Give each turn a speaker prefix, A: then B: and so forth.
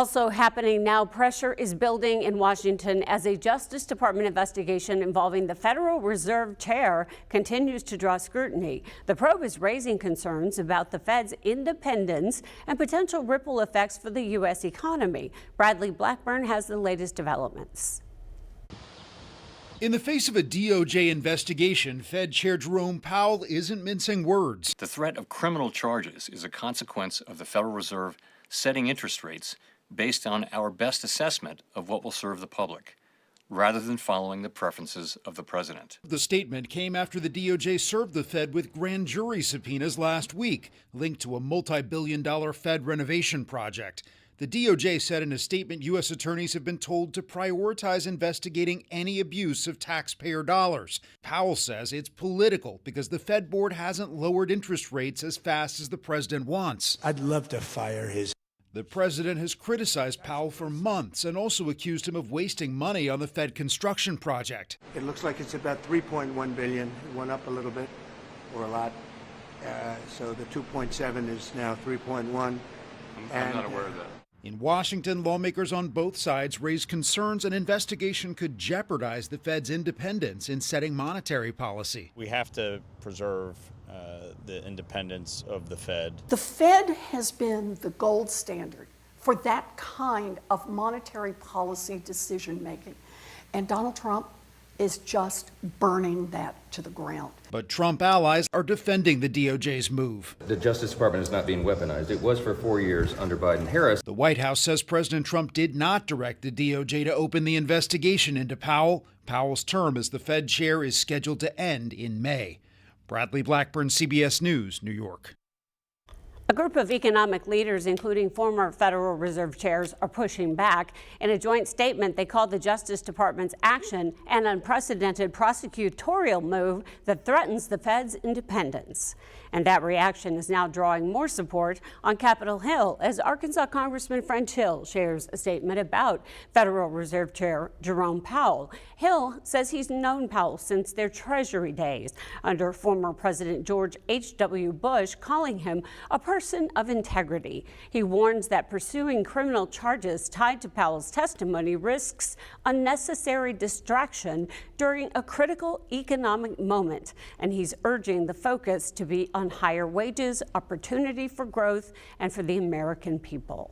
A: Also happening now, pressure is building in Washington as a Justice Department investigation involving the Federal Reserve Chair continues to draw scrutiny. The probe is raising concerns about the Fed's independence and potential ripple effects for the U.S. economy. Bradley Blackburn has the latest developments.
B: In the face of a DOJ investigation, Fed Chair Jerome Powell isn't mincing words.
C: The threat of criminal charges is a consequence of the Federal Reserve setting interest rates based on our best assessment of what will serve the public, rather than following the preferences of the president.
B: The statement came after the DOJ served the Fed with grand jury subpoenas last week, linked to a multi-billion-dollar Fed renovation project. The DOJ said in a statement U.S. attorneys have been told to prioritize investigating any abuse of taxpayer dollars. Powell says it's political because the Fed board hasn't lowered interest rates as fast as the president wants.
D: I'd love to fire his.
B: The president has criticized Powell for months and also accused him of wasting money on the Fed construction project.
D: It looks like it's about $3.1 billion. It went up a little bit, or a lot. So the 2.7 is now 3.1.
C: I'm not aware of that.
B: In Washington, lawmakers on both sides raised concerns an investigation could jeopardize the Fed's independence in setting monetary policy.
E: We have to preserve the independence of the Fed.
F: The Fed has been the gold standard for that kind of monetary policy decision making, and Donald Trump is just burning that to the ground.
B: But Trump allies are defending the DOJ's move.
G: The Justice Department is not being weaponized. It was for 4 years under Biden-Harris.
B: The White House says President Trump did not direct the DOJ to open the investigation into Powell. Powell's term as the Fed chair is scheduled to end in May. Bradley Blackburn, CBS News, New York.
A: A group of economic leaders, including former Federal Reserve chairs, are pushing back. In a joint statement, they called the Justice Department's action an unprecedented prosecutorial move that threatens the Fed's independence. And that reaction is now drawing more support on Capitol Hill as Arkansas Congressman French Hill shares a statement about Federal Reserve Chair Jerome Powell. Hill says he's known Powell since their Treasury days under former President George H.W. Bush, calling him a person of integrity. He warns that pursuing criminal charges tied to Powell's testimony risks unnecessary distraction during a critical economic moment, and he's urging the focus to be on higher wages, opportunity for growth, and for the American people.